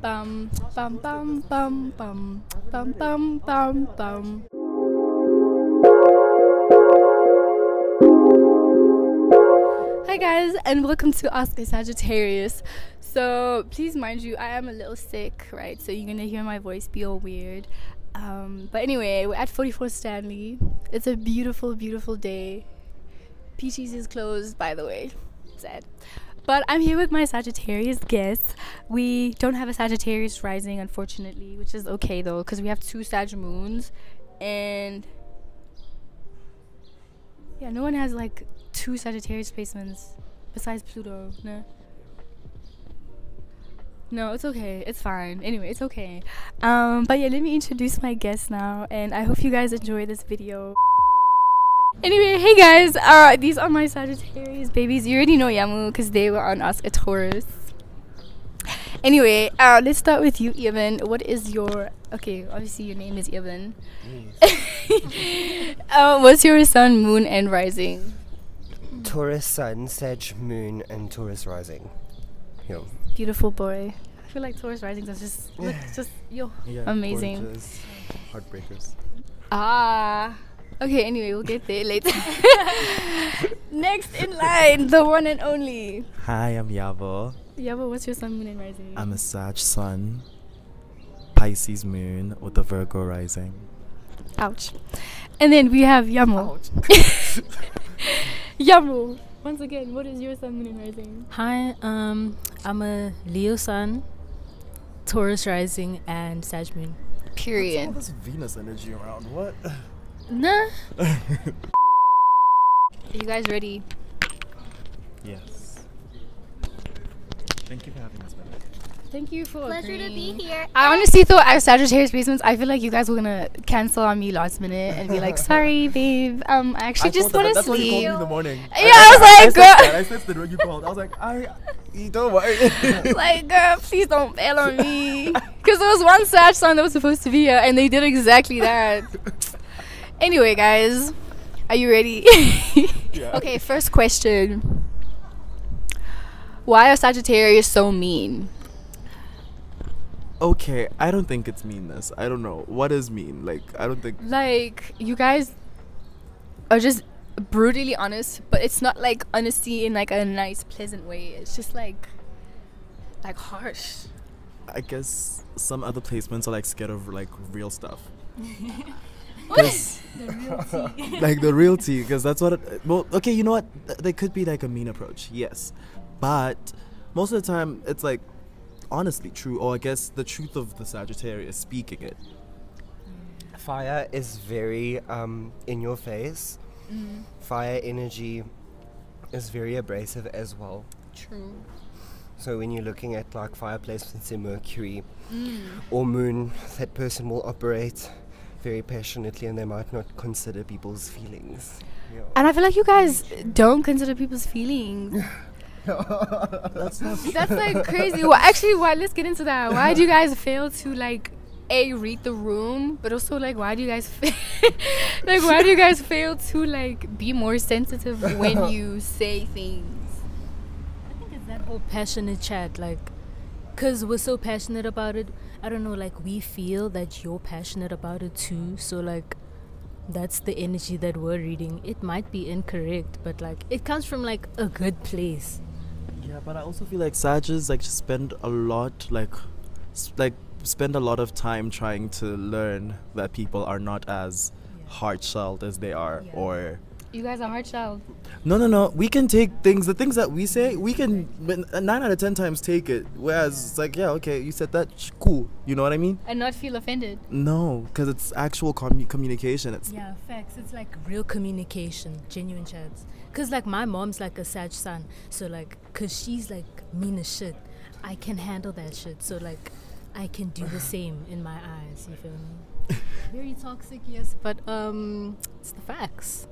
bum bum bum bum bum bum bum bum bum. Hi guys, and welcome to Ask A Sagittarius. So please mind you, I am a little sick, right? So you're gonna hear my voice be all weird. But anyway, we're at 44 Stanley. It's a beautiful, beautiful day. Peaches is closed, by the way. Sad. But I'm here with my Sagittarius guests. We don't have a Sagittarius rising, unfortunately, which is okay though, because we have 2 Sag moons, and yeah, no one has like 2 Sagittarius placements besides Pluto. No, it's okay. It's fine. Anyway, it's okay. But yeah, let me introduce my guests now, and I hope you guys enjoy this video. Anyway, hey guys, these are my Sagittarius babies. You already know Yamu because they were on Ask a Taurus. Anyway, let's start with you, Evan. What is your... Okay, obviously your name is Evan. What's your sun, moon, and rising? Taurus sun, Sag moon, and Taurus rising. Yeah. Beautiful boy. I feel like Taurus risings are just amazing. Gorgeous. Heartbreakers. Okay, anyway, we'll get there later. Next in line, the one and only. Hi, I'm Yavo. Yavo, what's your sun, moon, and rising? I'm a Sag sun, Pisces moon with a Virgo rising. Ouch. And then we have Yamo. Yamo, once again, what is your sun, moon, and rising? Hi, I'm a Leo sun, Taurus rising, and Sag moon. Period. All this Venus energy around. What? Nah. Are you guys ready? Yes. Thank you for having us, man. Thank you for Pleasure agreeing. to be here. I honestly thought our Sagittarius basements, I feel like you guys were gonna cancel on me last minute and be like, sorry babe, I actually just want to That's why you called sleep. me in the morning. Yeah, I was like, girl. I said when you called. I was like, you don't worry. Like, girl, please don't bail on me. Because there was one Sag song that was supposed to be here and they did exactly that. Anyway, guys, are you ready? Yeah. Okay, first question. Why are Sagittarius so mean? Okay, I don't think it's meanness. I don't know. What is mean? Like, I don't think... Like, you guys are just brutally honest, but it's not like honesty in like a nice, pleasant way. It's just like harsh. I guess some other placements are like scared of like real stuff. What? Like the realty, because that's what well, okay, you know what, there could be like a mean approach, yes, but most of the time it's like honestly true, or I guess the truth of the Sagittarius speaking it. Fire is very in your face. Fire energy is very abrasive as well. True. So when you're looking at like fire placements in Mercury or Moon, that person will operate very passionately and they might not consider people's feelings. Yeah. And I feel like you guys don't consider people's feelings. That's like crazy. Well, actually, let's get into that. Why do you guys fail to like read the room, but also like why do you guys fail to like be more sensitive when you say things? I think it's that whole passionate chat, like, because we're so passionate about it. I don't know, like, we feel that you're passionate about it too, so like that's the energy that we're reading. It might be incorrect, but like it comes from like a good place. Yeah, but I also feel like Saggies like spend a lot spend a lot of time trying to learn that people are not as hard-shelled as they are, or You guys are hard-shelled. No. We can take the things that we say, we can 9 out of 10 times take it. Whereas it's like, yeah, okay, you said that, cool. You know what I mean? And not feel offended. No, because it's actual communication. It's Facts. It's like real communication, genuine chats. Because like my mom's like a Sag sun, so like, because she's like mean as shit, I can handle that shit. So like, I can do the same in my eyes. You feel me? Very toxic, yes, but it's the facts.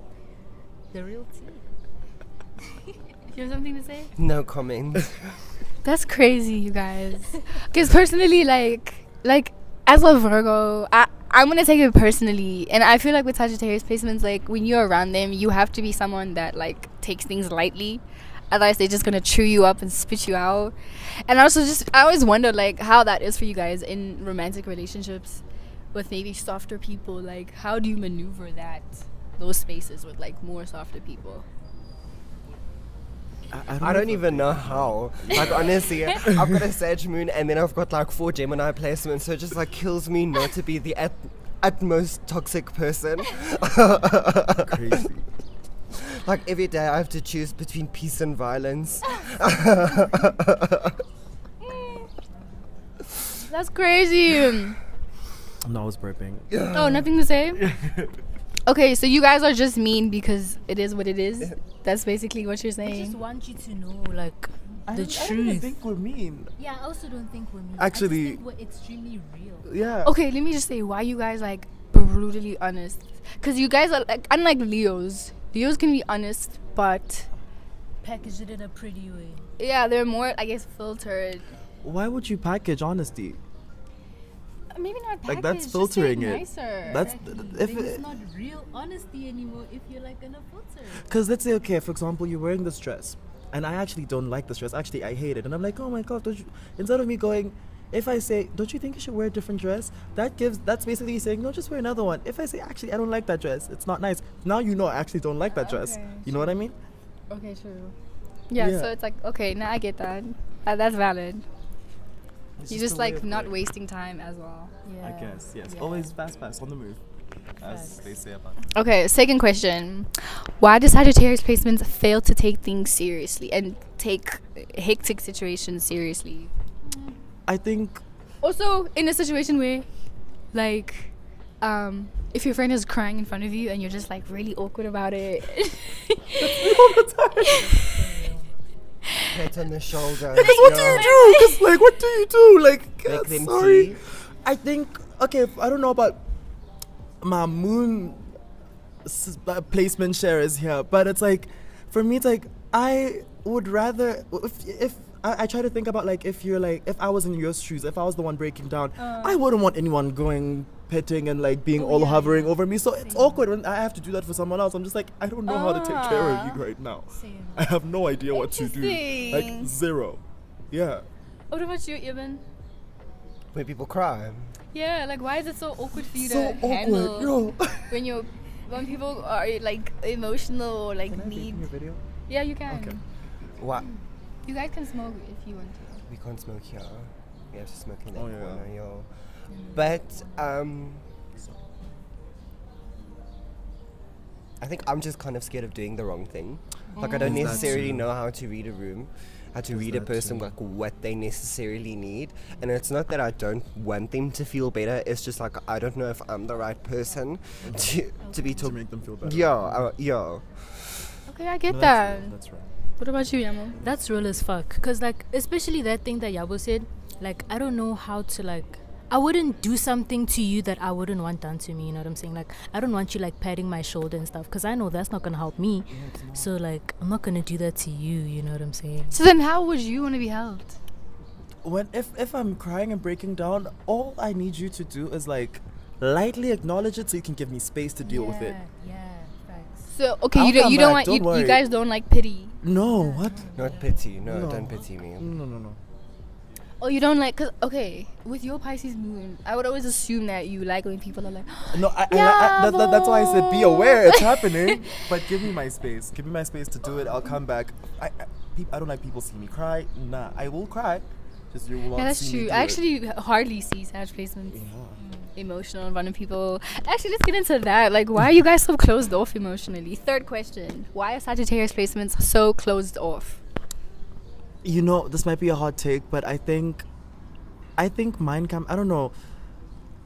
The real tea. You have something to say? No comment. That's crazy, you guys. Because personally, like as a Virgo, I'm gonna take it personally, and I feel like with Sagittarius placements, like when you're around them, you have to be someone that like takes things lightly. Otherwise, they're just gonna chew you up and spit you out. And also, I always wonder like how that is for you guys in romantic relationships with maybe softer people. Like, how do you maneuver those spaces with like more softer people? I don't even know how. Like, honestly, I've got a Sag moon and then I've got like 4 Gemini placements, so it just like kills me not to be the utmost toxic person. Crazy. Like, every day I have to choose between peace and violence. That's crazy. No, I was burping. Oh, nothing to say? Okay, so you guys are just mean because it is what it is? That's basically what you're I saying? just want you to know, like, the I don't truth. think we're mean. Yeah, I also don't think we're mean. Actually- I just think we're extremely real. Yeah. Okay, let me just say, why you guys like brutally honest? Because you guys are like, unlike Leos can be honest, but Package it in a pretty way. yeah, they're more, I guess, filtered. Why would you package honesty? Maybe not packaged, Like, that's just filtering say it. nicer. That's if Then it's it, not real honesty anymore if you're like in a filter. because let's say, okay, for example, you're wearing this dress, and I actually don't like this dress. Actually, I hate it, and I'm like, oh my god, don't you? Instead of me going, if I say, don't you think you should wear a different dress? That's basically saying, no, just wear another one. If I say, actually, I don't like that dress, it's not nice. Now you know I actually don't like that dress. Okay, You know what I mean? Okay, true. Yeah, Yeah. so it's like, okay, now I get that. That's valid. It's You're a just way like of not life. wasting time as well. Yeah. I guess, yes. Yeah. Always fast, on the move, as Facts. they say about. Okay, second question. Why do Sagittarius placements fail to take things seriously and take hectic situations seriously? I think Also, in a situation where, like, if your friend is crying in front of you and you're just like really awkward about it. Pat on the shoulder. Because what do you do? Because like, what do you do? Like, Make them sorry. see. I think okay. I don't know about my moon placement shares here, but it's like, for me, it's like I would rather if I try to think about like if I was in your shoes, if I was the one breaking down, I wouldn't want anyone going petting and like being all hovering over me. So it's awkward when I have to do that for someone else. I'm just like, I don't know how to take care of you right now. Same. I have no idea what to do. Like Interesting. zero. Yeah. What about you, Ibn? Where people cry. Yeah, like why is it so awkward for you So to handle awkward, yo. when people are like emotional or like Can I need? take your video? Yeah, you can. Okay. What? You guys can smoke if you want to. We can't smoke here. We have to smoke in that Oh, yeah. corner, yo. But I think I'm just kind of scared of doing the wrong thing. Like, I don't Is that necessarily true? know how to read a room, how to Is read a that person, true? like what they necessarily need. And it's not that I don't want them to feel better. It's just like I don't know if I'm the right person to be To talking. make them feel better. Yeah. Okay, I get No, that. That's right. What about you, Yamo? That's real as fuck. Cause like, especially that thing that Yabo said, like, I don't know how to like, I wouldn't do something to you that I wouldn't want done to me. You know what I'm saying? Like, I don't want you like patting my shoulder and stuff, cause I know that's not gonna help me. So like, I'm not gonna do that to you. You know what I'm saying? So then, how would you want to be helped? If I'm crying and breaking down, all I need you to do is like lightly acknowledge it so you can give me space to deal with it. Yeah, facts. So okay, I'll you don't come you don't back, want don't you worry. guys don't like pity. No, what? Not pity. No, No. don't pity me. No. Oh, you don't like? Cause okay, with your Pisces moon, I would always assume that you like when people are like, No, that's why I said be aware it's happening. But give me my space. Give me my space to do it. I'll come back. I don't like people see me cry. Nah, I will cry. Just you will not yeah, that's see me true. do I it. actually hardly see Sag placements. Yeah. Emotional in front of people. Actually, let's get into that. Like, why are you guys so closed off emotionally? Third question: why are Sagittarius placements so closed off? You know, this might be a hot take, but I think mine come. I don't know.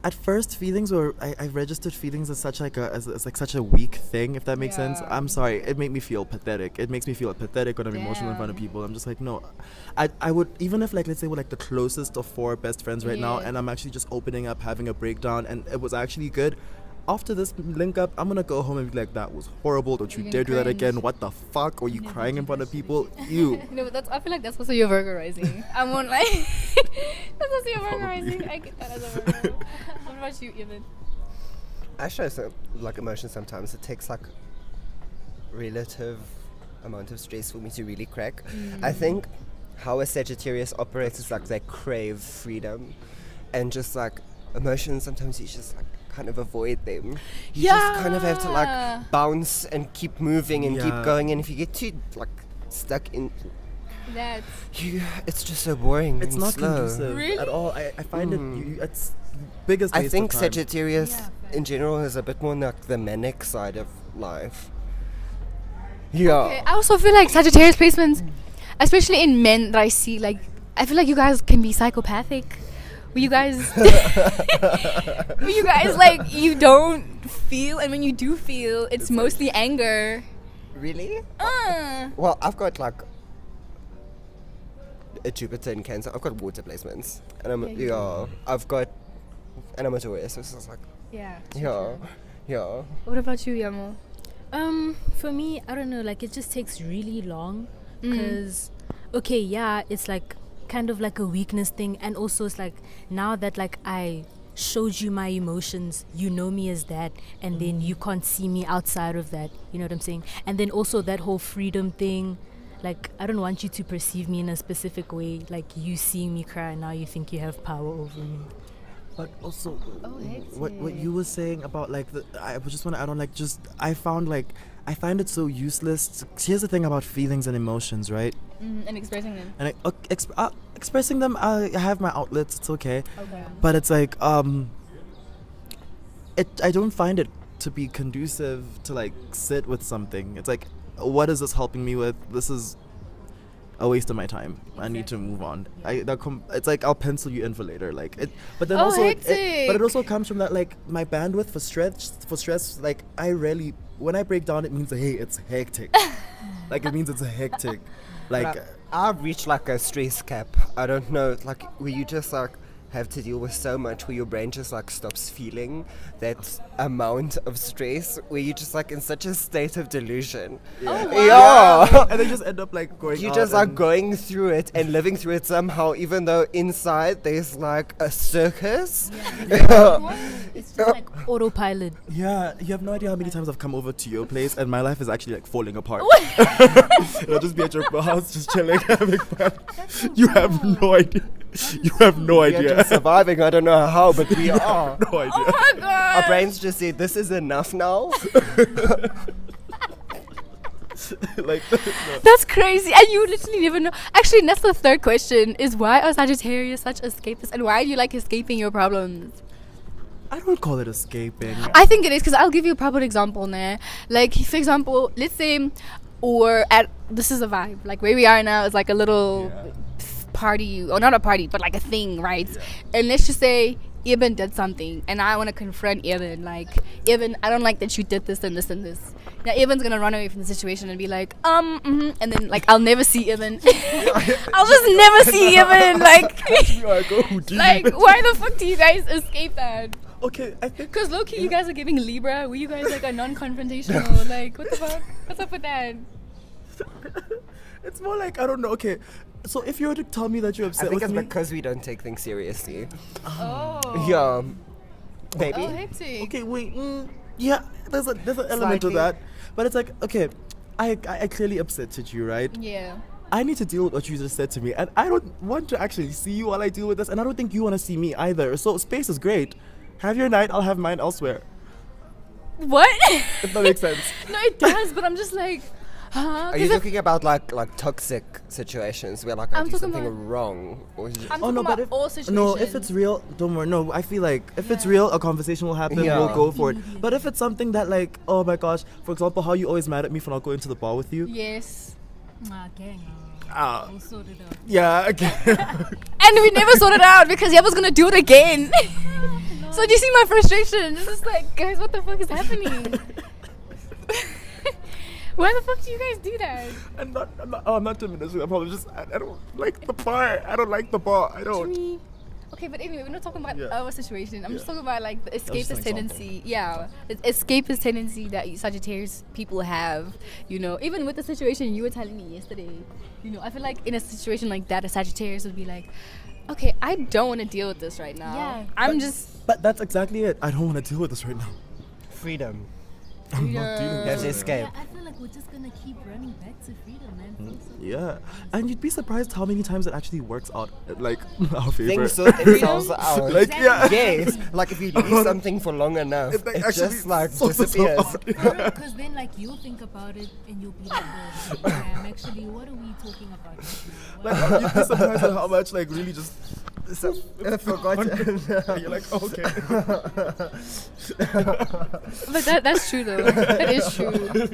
At first, feelings were I registered feelings as such like as like such a weak thing, if that makes sense. Yeah. I'm sorry, it made me feel pathetic. It makes me feel pathetic when I'm emotional in front of Damn. people. I'm just like, no, I would, even if like let's say we're like the closest of 4 best friends right now, Yeah. and I'm actually just opening up, having a breakdown, and it was actually good. After this link up, I'm gonna go home and be like, that was horrible. Don't you You're dare do gonna that again. cringe. What the fuck? Were you Never crying do in front that of shit people? You. No, but I feel like that's also your Virgo rising. I won't lie. That's also your Virgo Probably. rising. I get that as a Virgo. What about you, Evan? I show some like emotion sometimes. It takes like relative amount of stress for me to really crack. I think how a Sagittarius operates is like they crave freedom and just like emotions. Sometimes you just like kind of avoid them. You just kind of have to like bounce and keep moving and keep going. And if you get too like stuck in it's just so boring. It's and not slow. conducive at all. I find it's biggest. I think Sagittarius in general is a bit more like the manic side of life. Yeah. Okay, I also feel like Sagittarius placements, especially in men that I see, like I feel like you guys can be psychopathic. Where you guys, like you don't feel, and when you do feel, it's mostly like anger. Really? Well, I've got like a Jupiter in Cancer. I've got water placements, and I'm I've got, and I'm a Taurus, so it's just like yeah. What about you, Yamo? For me, I don't know, like it just takes really long because it's like kind of like a weakness thing, and also it's like now that like I showed you my emotions, you know me as that, and then you can't see me outside of that, you know what I'm saying? And then also that whole freedom thing, like I don't want you to perceive me in a specific way, like you seeing me cry now you think you have power over me. But also, what you were saying about like I just want to add on, like just I find it so useless. Here's the thing about feelings and emotions, right? And expressing them. And expressing them, I have my outlets. It's okay. But it's like I don't find it to be conducive to like sit with something. It's like, what is this helping me with? This is a waste of my time. I need to move on. It's like I'll pencil you in for later. Like it, but then but it also comes from that like my bandwidth for stress. Like I rarely, when I break down, it means hey, it's hectic. Like it means it's hectic. Like I've reached like a stress cap. I don't know, like where you just like have to deal with so much where your brain just like stops feeling that amount of stress, where you're just like in such a state of delusion. And they just end up like going, you're just like going through it and living through it somehow, even though inside there's like a circus. It's just like autopilot. Yeah, you have no idea how many times I've come over to your place and my life is actually like falling apart. I'll just be at your house just chilling, having fun. You have no idea. You have no idea. We are just surviving. I don't know how, but we are. No idea. Oh my god! Our brains just say, "This is enough now." Like that's crazy, and you literally never know. Actually, that's the third question: is why are Sagittarius such escapists, and why do you like escaping your problems? I don't call it escaping. I think it is, because I'll give you a proper example now. Like, for example, let's say, this is a vibe. Like where we are now is like a little. Party, or not a party, but like a thing, right? And let's just say Eben did something and I want to confront Eben, like, Eben, I don't like that you did this and this and this. Now Eben's gonna run away from the situation and be like and then like I'll never see Eben. I'll just never see Eben, like why the fuck do you guys escape that? Okay, I think because low-key you guys are giving Libra. Were you guys like a non-confrontational? Like what the fuck? What's up with that? It's more like, I don't know. Okay, so if you were to tell me that you're upset with me, I think it's because we don't take things seriously. Oh. Yeah. Maybe. Oh, hectic. Okay, wait. Yeah, there's an element to that, but it's like, okay, I clearly upsetted you, right? Yeah. I need to deal with what you just said to me, and I don't want to actually see you while I deal with this, and I don't think you want to see me either. So space is great. Have your night. I'll have mine elsewhere. What? If that makes sense. No, it does, but I'm just like. Are you talking about like toxic situations where like I do something wrong? Or I'm talking about all situations. No, if it's real, don't worry. No, I feel like if it's real, a conversation will happen. We'll go for it. But if it's something that like, oh my gosh, for example, how you always mad at me for not going to the bar with you? Yes. Gang. We'll sort it out. Yeah, okay. And we never sorted it out because Yaba's gonna do it again. No. So do you see my frustration? It's just like, guys, what the fuck is happening? Why the fuck do you guys do that? I'm not diminishing. I'm probably just, I don't like the bar. I don't like the bar. I don't. Okay, but anyway, we're not talking about our situation. I'm just talking about like the escapist tendency. Yeah, the escapist tendency that Sagittarius people have. You know, even with the situation you were telling me yesterday. You know, I feel like in a situation like that, a Sagittarius would be like, okay, I don't want to deal with this right now. Yeah. But that's exactly it. I don't want to deal with this right now. Freedom. I'm not dealing with There's escape. Yeah, I feel like we're just gonna keep running back to freedom, man. Yeah, and you'd be surprised how many times it actually works out, like our favor. Things sort themselves out. Like, yeah. Yes, like if you leave something for long enough, It, like, it actually just like sorts itself disappears. out. Because then, like, you'll think about it and you'll be like, oh, damn, actually, what are we talking about? Like, you'd be surprised at how much, like, really just. So, I forgot. You're like, okay. But that's true though. That is true.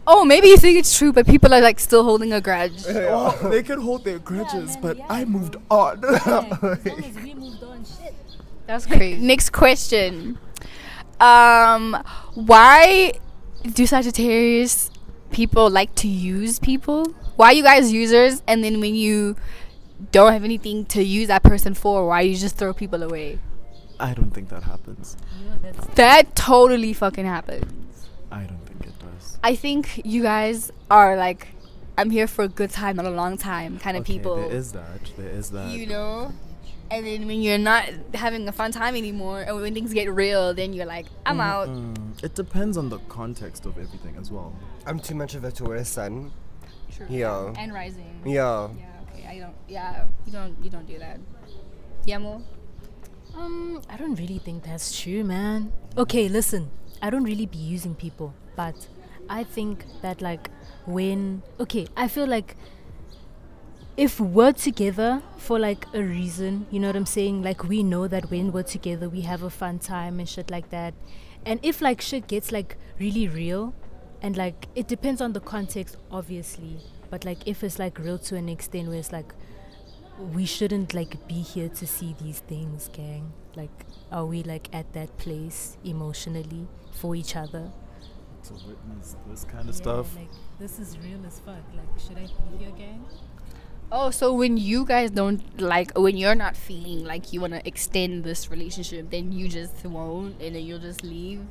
Oh, maybe you think it's true, but people are like still holding a grudge. Oh, they can hold their grudges, man, but yeah. I moved on. Yeah, as long as we moved on, shit. That's crazy. Next question. Why do Sagittarius people like to use people? Why are you guys users? And then when you don't have anything to use that person for, why you just throw people away? I don't think that happens. Yeah, that's That totally fucking happens. I don't think it does. I think you guys are like, I'm here for a good time, not a long time kind of Okay, people. There is that. You know? And then when you're not having a fun time anymore, and when things get real, then you're like, I'm out. It depends on the context of everything as well. I'm too much of a Taurus sun. True. Yeah. And rising. Yeah. Yeah, okay. I don't. Yeah, you don't do that. Yeah, Mo? I don't really think that's true, man. Okay, listen. I don't really be using people, but I think that like I feel like if we're together for like a reason, you know what I'm saying? Like we know that when we're together we have a fun time and shit like that. And if like shit gets like really real, and like it depends on the context obviously, but like if it's like real to an extent where it's like we shouldn't like be here to see these things, gang. Like, are we like at that place emotionally for each other? To witness this kind of stuff. Like this is real as fuck. Like, should I be here, gang? Oh, so when you guys don't like, when you're not feeling like you want to extend this relationship, then you just won't, and then you'll just leave.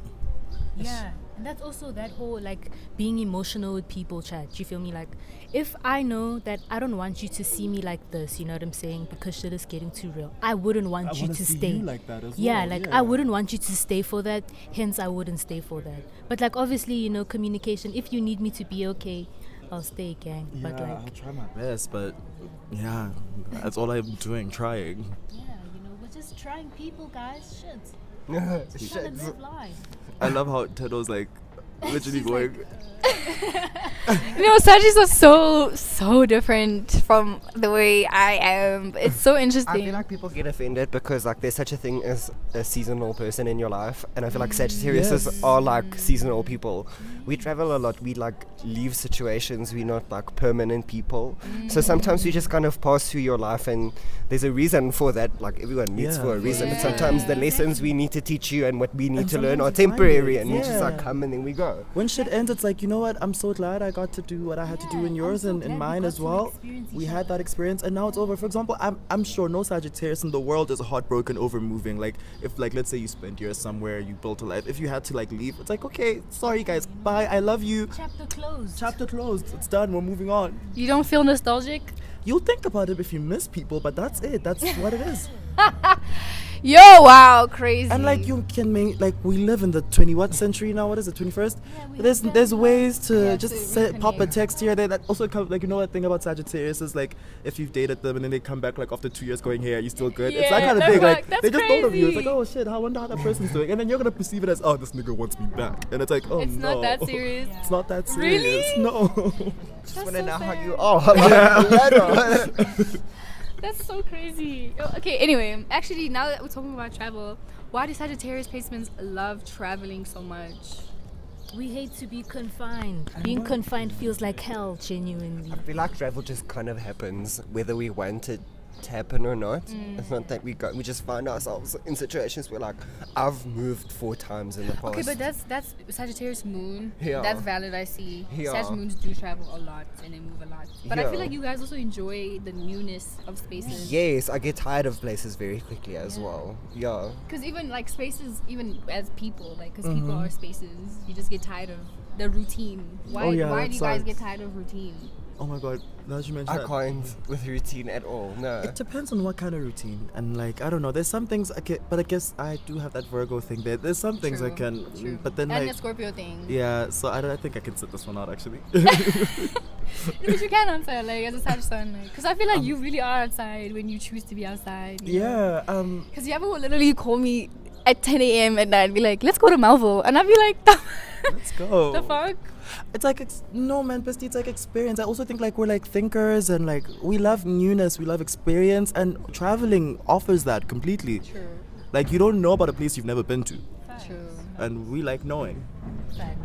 Yeah, and that's also that whole like being emotional with people chat. You feel me? Like, if I know that I don't want you to see me like this, you know what I'm saying? Because shit is getting too real. I wouldn't want you to stay. You like that as Yeah, well. like I wouldn't want you to stay for that. Hence, I wouldn't stay for that. But like obviously, you know, communication. If you need me to be okay, I'll stay, gang. Yeah, But like, I'll try my best, but yeah, that's all I'm doing, trying. yeah, you know, we're just trying people, guys. Shit. Trying to Shit. live life. I love how Tedo's like literally going. You know, Saggies are so different from the way I am. It's so I interesting. feel like people get offended because like there's such a thing as a seasonal person in your life, and I feel like Sagittarius Yes. are like seasonal people. We travel a lot. We like leave situations. We're not like permanent people. So sometimes we just kind of pass through your life, and there's a reason for that. Like everyone meets Yeah. for a reason. But Yeah. sometimes the lessons we need to teach you and what we need And to learn are sometimes you find temporary, it. and we just like Yeah. come and then we go. When shit ends, it's like, you know what? I'm so glad I got to do what I had to do in yours I'm so and glad in we mine got as to well. experience We each had that experience, and now it's over. For example, I'm sure no Sagittarius in the world is heartbroken over moving. Like, if like let's say you spent years somewhere, you built a life. If you had to like leave, it's like, okay, sorry guys, bye. I love you. Chapter closed. Chapter closed. It's done. We're moving on. You don't feel nostalgic? You'll think about it if you miss people, but that's it. That's what it is. Yo, wow, crazy. And like you can make like we live in the 20th century now. What is it? 21st. There's ways to Yeah, just to pop a reconnect. text here. That also come, like, you know, that thing about Sagittarius is like if you've dated them and then they come back like after 2 years going, hey, are you still good? It's that Yeah, kind of that's thing. Like that's they just thought of you. It's crazy. like, oh shit, I wonder how that person's doing, and then you're gonna perceive it as, oh, this nigga wants me back, and it's like, oh It's no, not that serious. It's not that Really? serious. No. Just want to so know how sad. you are. That's so crazy. Oh, okay, anyway, actually, now that we're talking about travel, why do Sagittarius placements love traveling so much? We hate to be confined. Being confined feels like hell, genuinely. I feel like travel just kind of happens whether we want it to happen or not. It's not that we just find ourselves in situations where like I've moved 4 times in the past. Okay, but that's Sagittarius moon. Yeah. That's valid, I see. Yeah. Sag moons do travel a lot and they move a lot. But I feel Yeah. like you guys also enjoy the newness of spaces. Yes, I get tired of places very quickly as well. Yeah. Because even like spaces, even as people, like, because people are spaces, you just get tired of the routine. Why, Oh, yeah, why that do you guys sucks. get tired of routine? Oh my god, now that you mention I that. can't with routine at all. No. It depends on what kind of routine, and like I don't know. There's some things I can, but I guess I do have that Virgo thing. There's some things I True, can, true. but then And like the Scorpio thing. yeah. So I think I can sit this one out actually. But you can answer like as a Sag sun, because I feel like you really are outside when you choose to be outside. Yeah. Because you ever will literally call me at 10 a.m. at night and be like, let's go to Melville, and I'd be like, Let's go. the fuck? It's like no man, bestie. It's like experience. I also think like we're like thinkers and like we love newness, we love experience, and traveling offers that completely. True. Like you don't know about a place you've never been to, True. and we like knowing.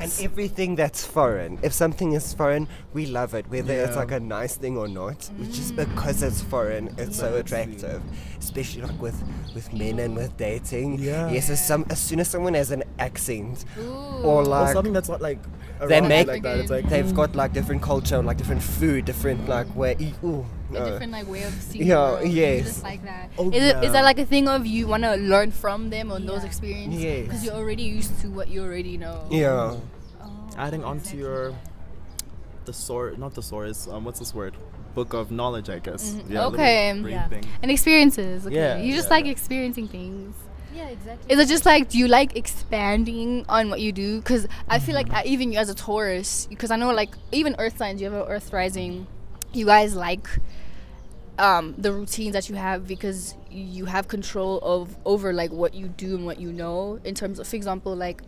And everything that's foreign, if something is foreign, we love it, whether it's Yeah. like a nice thing or not. Which is because it's foreign, it's so attractive, especially like with men and with dating. Yeah. Yes, as soon as someone has an accent Ooh. or Or like something that's not like They around make- like that. It's like they've got like different culture, like different food, different like way. Ooh, A no. different like way of seeing Yeah, the world. You yes. just like that. Oh, Is yeah. that like a thing of you want to learn from them on those Yeah. experiences? Yes. Because you're already used to what you already know. Yeah. adding on to your not thesaurus. What's this word? Book of knowledge, I guess. Yeah, little Okay. brain Yeah. thing. And experiences. Okay. Yeah, You just yeah, like yeah. experiencing things. Yeah, exactly. Is it just like, do you like expanding on what you do? Because I feel like even you as a Taurus, because I know like even Earth signs, you have an Earth rising, you guys like the routines that you have because you have control over like what you do and what you know in terms of, for example, like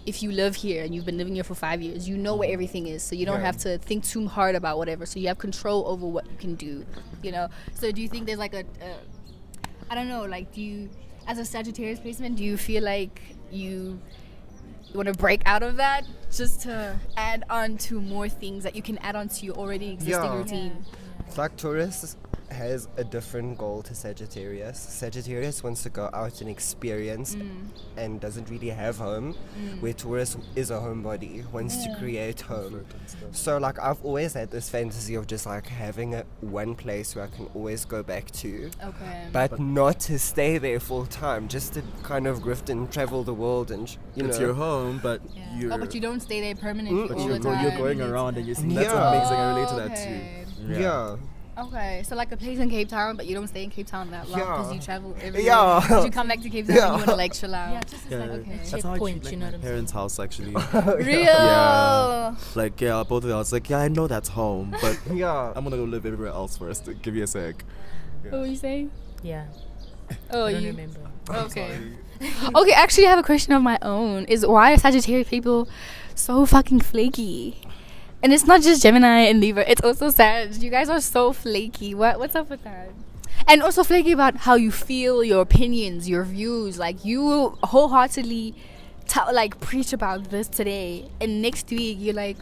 if you live here and you've been living here for 5 years, you know where everything is, so you don't Yeah. have to think too hard about whatever, so you have control over what you can do, you know. So do you think there's like I don't know, like do you, as a Sagittarius placement, do you feel like you want to break out of that just to add on to more things that you can add on to your already existing Yeah. routine? It's like Taurus has a different goal to Sagittarius. Sagittarius wants to go out and experience and doesn't really have home, where Taurus is a homebody, wants to create home. So like I've always had this fantasy of just like having one place where I can always go back to, Okay. but not to stay there full time, just to kind of grift and travel the world and It's your home, but Yeah. you're Oh, but you don't stay there permanently but all you're, the time. you're going around and you're seeing. That's Yeah. amazing. I relate to that Okay. too. yeah. Okay, so like a place in Cape Town, but you don't stay in Cape Town that long because Yeah. you travel everywhere. Yeah. 'Cause you come back to Cape Town and you want to like chill out. Yeah, just as Yeah, like okay. a that's how I checkpoint, treat you like know my what I'm parents' house actually. Real. Yeah. Like yeah, both of them. I was like, yeah, I know that's home, but Yeah. I'm gonna go live everywhere else first. Give me a sec. What were you saying? Yeah. Oh, I don't you. remember. Okay. Okay, actually, I have a question of my own. Is why are Sagittarius people so fucking flaky? And it's not just Gemini and Libra. It's also Sag. You guys are so flaky. What's up with that? And also flaky about how you feel, your opinions, your views. Like you wholeheartedly preach about this today, and next week you're like,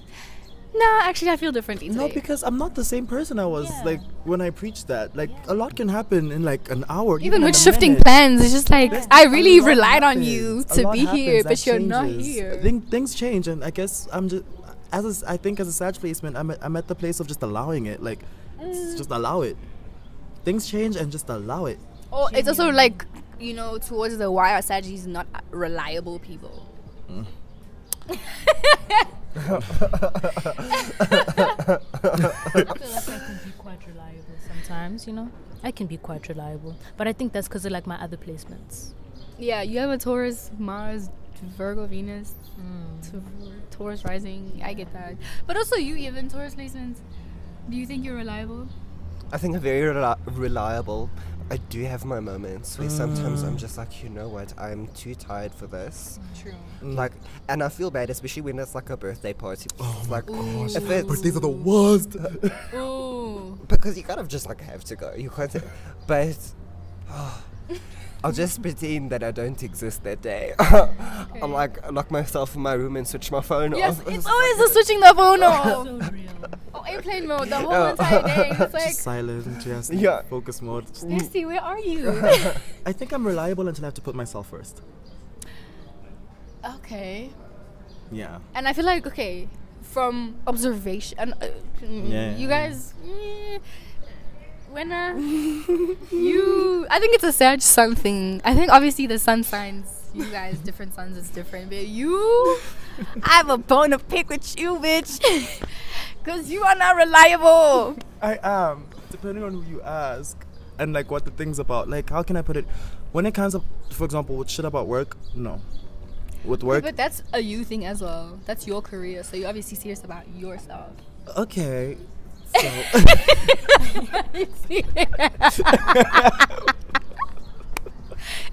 nah, actually I feel differently today. No, because I'm not the same person I was Yeah. like when I preached that. Like a lot can happen in like an hour. even in with a shifting minute. plans, it's just like There's I a really lot relied on you happens. A to lot be here, happens. but That you're not changes. here. Things change, and I guess I'm just I think as a Sag placement, I'm at the place of just allowing it. Like just allow it. Things change and just allow it. Oh, it's also like, you know, towards the why are Saggies not reliable people. I feel like I can be quite reliable sometimes, you know. I can be quite reliable, but I think that's because of like my other placements. Yeah, you have a Taurus, Mars, Virgo, Venus, Taurus rising. I get that. But also you, even Taurus placements. Do you think you're reliable? I think I'm very reliable. I do have my moments where sometimes I'm just like, you know what, I'm too tired for this. True. Like, and I feel bad, especially when it's like a birthday party. It's like, if it's, Birthdays are the worst. Ooh. because you kind of just like have to go. You can't. But I'll just pretend that I don't exist that day. I'm like lock myself in my room and switch my phone Yes, off. it's always the switching the phone off. So real. Oh, airplane mode the whole entire day. It's like, Just silent, just Yeah. focus mode. Just- Misty, where are you? I think I'm reliable until I have to put myself first. Okay. Yeah. And I feel like, okay, from observation, Yeah. you guys, when I think it's a Sag sun thing. I think obviously the sun signs, you guys, different suns is different, but you, I have a bone to pick with you, bitch. Because you are not reliable. I am, depending on who you ask and like what the thing's about. Like, how can I put it? When it comes up, for example, with shit about work, no. With work, But that's a you thing as well. That's your career, so you're obviously serious about yourself. okay. So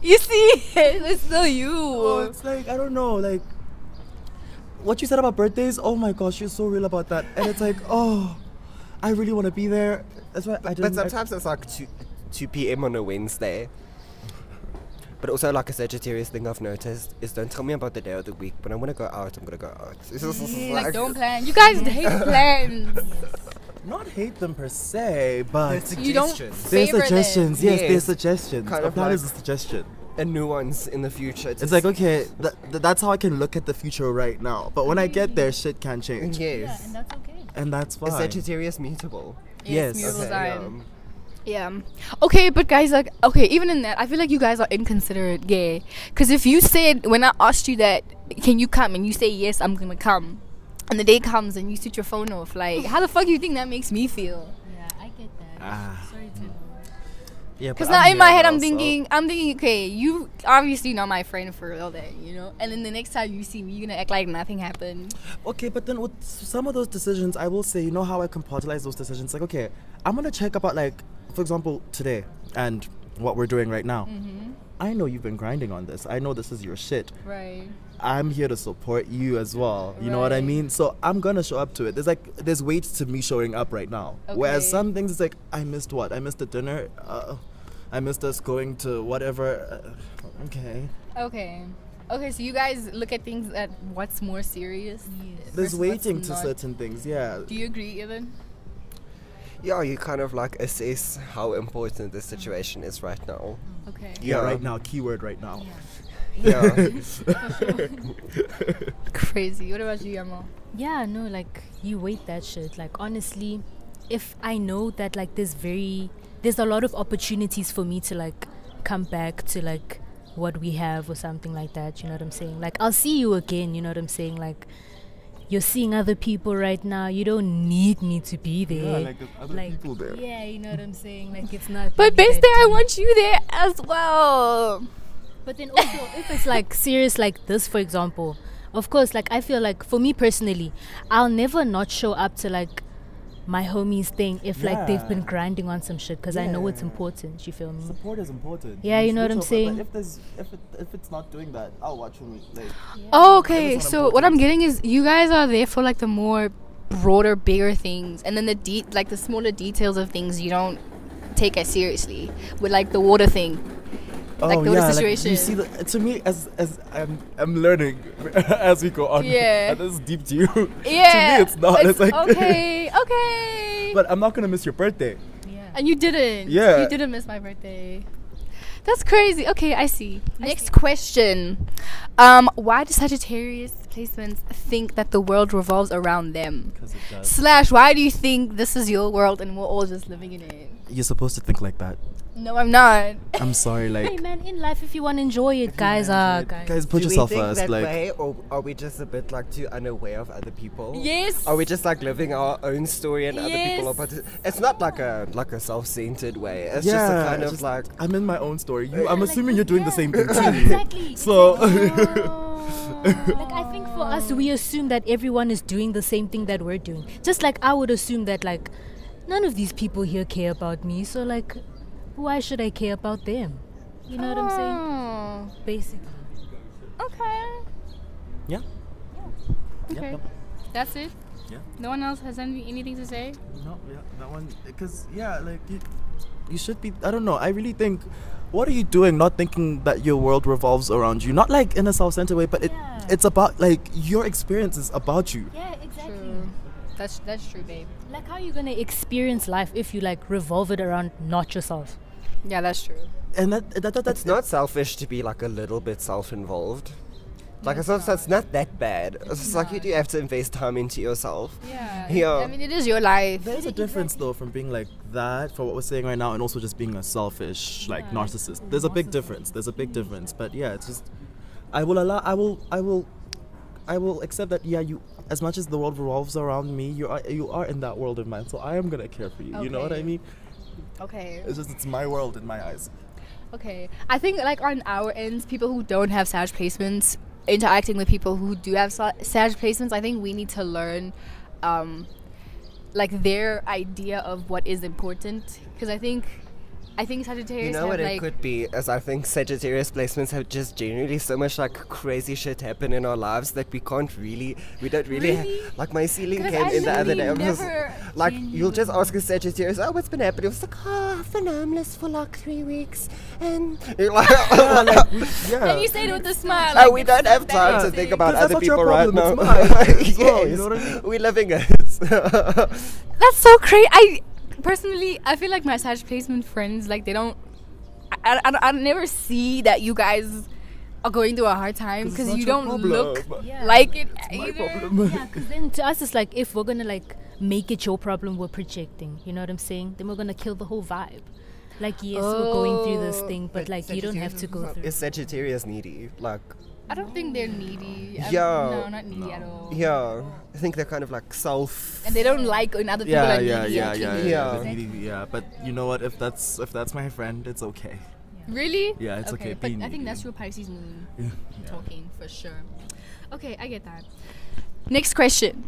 You see, it's still you. oh, it's like, I don't know, like what you said about birthdays. Oh my gosh, you're so real about that. And it's like, oh, I really want to be there. That's why I didn't. But sometimes it's like 2 p.m. on a Wednesday. But also, like a Sagittarius thing I've noticed is don't tell me about the day of the week. When I want to go out, I'm going to go out. It's just Like, don't plan. You guys hate plans. not hate them per se, but You don't there's favor them. suggestions. Yes, Yes. there's suggestions. Kind A of plan like- is a suggestion. a nuance in the future. It's like, okay, that's how I can look at the future right now. But when I get there, shit can change. Yes. and that's okay. And that's Is fine. Sagittarius mutable? Yes. mutable Okay, sign. Yeah. Okay, but guys, like, okay, even in that, I feel like you guys are inconsiderate, gay. Because if you said, when I asked you that, can you come? And you say, yes, I'm going to come. And the day comes and you switch your phone off. Like, how the fuck do you think that makes me feel? Yeah, I get that. Ah. Sorry to know. Yeah, Because but now I'm in my here head, now, I'm so- thinking, okay, you obviously not my friend for real then, you know? And then the next time you see me, you're going to act like nothing happened. Okay, but then with some of those decisions, I will say, you know how I compartmentalize those decisions? Like, okay, I'm going to check about, like, for example, today and what we're doing right now. Mm-hmm. I know you've been grinding on this. I know this is your shit. Right. I'm here to support you as well. You know what I Right. mean? So I'm gonna show up to it. There's weight to me showing up right now. Whereas Okay. some things, it's like, I missed what? I missed the dinner. I missed us going to whatever. Okay. Okay, so you guys look at things at what's more serious? Yes. There's versus waiting what's to not. certain things. Yeah. Do you agree, Evan? Yeah, you kind of like assess how important this situation is right now. Okay. Yeah. Yeah. Right now. Keyword right now. Yeah. Crazy. What about you, Yamo? Yeah, no, like you wait that shit. Like honestly, if I know that like there's a lot of opportunities for me to like come back to like what we have or something like that, you know what I'm saying? Like I'll see you again, you know what I'm saying? Like you're seeing other people right now. You don't need me to be there. Yeah, like there's other Like, people there. Yeah, you know what I'm saying? Like it's not But really based that there, I deep. want you there as well. But then also, if it's like serious like this, for example, of course, like I feel like for me personally, I'll never not show up to like my homies thing if like they've been Yeah. grinding on some shit because I know it's Yeah. important. You feel me? Support is important. Yeah, you know what I'm But saying? if it's not doing that, I'll watch when we like. Oh, okay, That is so what what I'm important. getting is you guys are there for like the more broader, bigger things, and then like the smaller details of things you don't take as seriously. With like the water thing. Like the water situation. you see, to me, as I'm learning as we go on. Yeah. And this is deep to you. Yeah. To me, it's not. It's like okay. But I'm not gonna miss your birthday. Yeah. And you didn't. Yeah. You didn't miss my birthday. That's crazy. Okay, I see. Next question. Why do Sagittarius placements think that the world revolves around them? Because it does. Slash, why do you think this is your world and we're all just living in it? You're supposed to think like that. No, I'm not. I'm sorry, Hey like. man, in life, if you want to enjoy it, guys, Guys, put Do yourself we think first. that Like, way, or are we just a bit like too unaware of other people? Yes. Are we just like living our own story and other people are Yes. it's not like a self-centered way. It's just yeah, a kind it's of just- like I'm in my own story. I'm Like, assuming you're doing the same thing too. Exactly. So, Like I think for us, we assume that everyone is doing the same thing that we're doing. Just like I would assume that like none of these people here care about me. So like, why should I care about them? You know what I'm saying? Oh, Basically. okay. yeah. Okay. Yep. That's it? Yeah. No one else has anything to say? No, yeah, that one. Because, yeah, like, you should be. I don't know. I really think. What are you doing? Not thinking that your world revolves around you. Not like in a self-centered way, but Yeah. it's about like your experience is about you. Yeah, exactly. True. That's true, babe. Like how are you gonna experience life if you like revolve it around not yourself? Yeah, that's true. And that's it's not selfish to be like a little bit self-involved. Like it's not that bad. It's just like you do have to invest time into yourself. Yeah. Yeah. I mean, it is your life. There's a difference though from being like that for what we're saying right now and also just being a selfish like narcissist. There's a big difference. There's a big difference. But yeah, it's just I will I will accept that. Yeah, you. As much as the world revolves around me, you are in that world of mine. So I am gonna care for you. You know what I mean? Okay. It's my world in my eyes. Okay. I think like on our ends, people who don't have Sag placements interacting with people who do have Sag placements, I think we need to learn like their idea of what is important, because I think Sagittarius, you know have what like it could be, as I think Sagittarius placements have just generally so much like crazy shit happen in our lives that we don't really like my ceiling 'Cause came I in the other day. I was never like, you'll just ask a Sagittarius, oh, what's been happening? It was like, oh, I've been homeless for like 3 weeks, and you're like, and you say it with a smile. oh, like, we it's don't not have that time to big. think about 'Cause that's other not your people right now. problem, it's mine. Yes, Well, you know what I mean? we're living it. That's so crazy. I personally, I feel like my Sag placement friends, like they don't. I never see that you guys are going through a hard time because you don't look Yeah. like it My either. problem. Yeah, because then to us it's like, if we're gonna like make it your problem, we're projecting. You know what I'm saying? Then we're gonna kill the whole vibe. Like, yes, we're going through this thing, but like you don't have to go through. Is Sagittarius needy? Like, I don't think they're needy. Yeah. No, not needy at all. yeah, I think they're kind of like self. And they don't like when other people Yeah, are needy. yeah, actually. Yeah. the needy, yeah. But you know what? If that's my friend, it's okay. Really? Yeah, it's okay But being I think needy. that's your Pisces moon Yeah. talking for sure. Okay, I get that. Next question.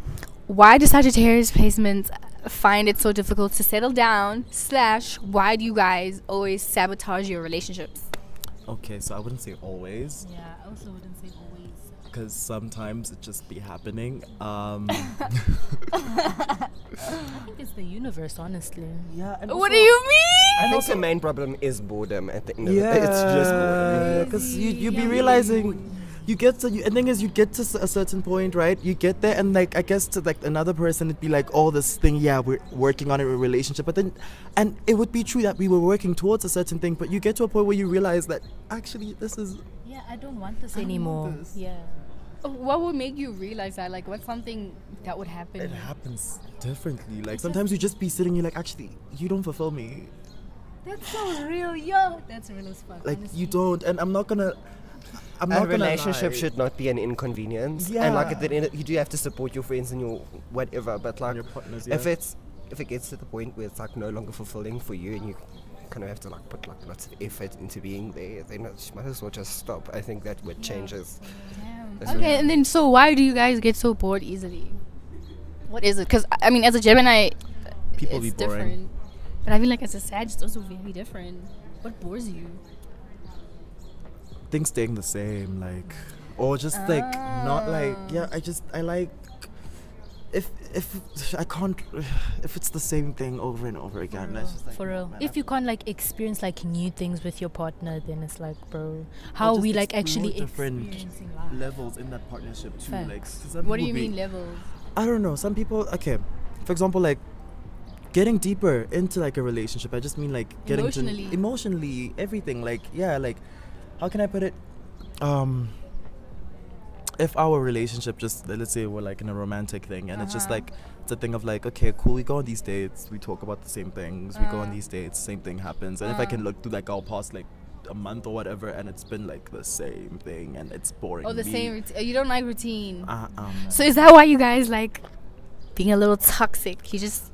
Why do Sagittarius placements find it so difficult to settle down / why do you guys always sabotage your relationships? Okay, so I wouldn't say always, Yeah, I also wouldn't say always. because sometimes it just be happening. I think it's the universe, honestly. Yeah. And What do you mean? I think the main problem is boredom at the end of the day. It's just boredom. because you be realizing. You get to, the thing is, you get to a certain point, right? You get there, and like, I guess to like another person, it'd be like, oh, this thing, yeah, we're working on a relationship. But then, and it would be true that we were working towards a certain thing, but you get to a point where you realize that actually this is. Yeah, I don't want this I don't anymore. want this. Yeah. What would make you realize that? Like, what's something that would happen? It happens differently. Like, sometimes you just be sitting, you're like, actually, you don't fulfill me. That's so real, yo. That's real as fuck. Like, honestly. you don't, and I'm not gonna. I'm not A gonna relationship lie. should not be an inconvenience. Yeah. And like at the end, you do have to support your friends and your whatever. But like, your partners, if yeah. it gets to the point where it's like no longer fulfilling for you, and you kind of have to like put like lots of effort into being there, then you might as well just stop. I think that what changes. Damn. That's Okay, and then so why do you guys get so bored easily? What is it? Because I mean, as a Gemini, People it's be boring. different. But I feel like as a Sag, it's also very different. What bores you? Things staying the same, like, or just like not like, yeah. I like if I can't, if it's the same thing over and over again. That's just like, For real. man, If you can't like experience like new things with your partner, then it's like, bro, or how just we like explore actually different experiencing life. levels in that partnership too. Facts. Like, 'cause some What do people you be- mean levels? I don't know. Some people, okay, for example, like getting deeper into like a relationship. I just mean like getting Emotionally. to emotionally everything. Like, yeah, like how can I put it? If our relationship just, let's say we're like in a romantic thing, and it's just like it's a thing of like, okay, cool, we go on these dates, we talk about the same things, we go on these dates, same thing happens, and if I can look through like our past like a month or whatever, and it's been like the same thing, and it's boring. Oh, the same routine. You don't like routine. So man. is that why you guys like being a little toxic? You just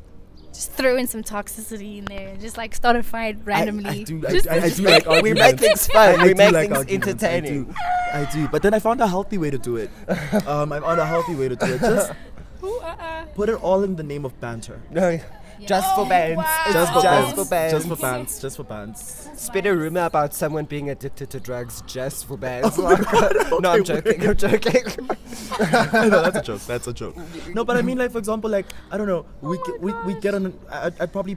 throw in some toxicity in there, just like start a fight randomly. I do Just- like arguments. We make things fun. I We do make like things arguments. entertaining. I do. But then I found a healthy way to do it. I found a healthy way to do it. Just put it all in the name of banter. No, just for bands. wow. It's Just for just bands. for bands. Just for bands. Just for bands. Spread a rumor about someone being addicted to drugs just for bands. No, I'm joking. I'm joking. No, that's a joke. That's a joke. No, but I mean, like, for example, like, I don't know, we get on. I'd probably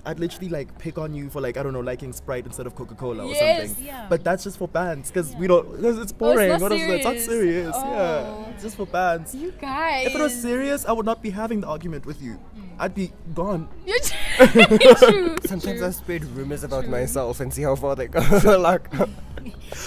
I'd literally like pick on you for like, I don't know, liking Sprite instead of Coca-Cola or Yes. something. Yeah. But that's just for bands, because we don't. Because it's boring. not What is it? It's not serious. serious. Oh. Yeah, it's just for bands. You guys. If it was serious, I would not be having the argument with you. I'd be gone. You're true. Sometimes true. I spread rumors about myself and see how far they go. Like,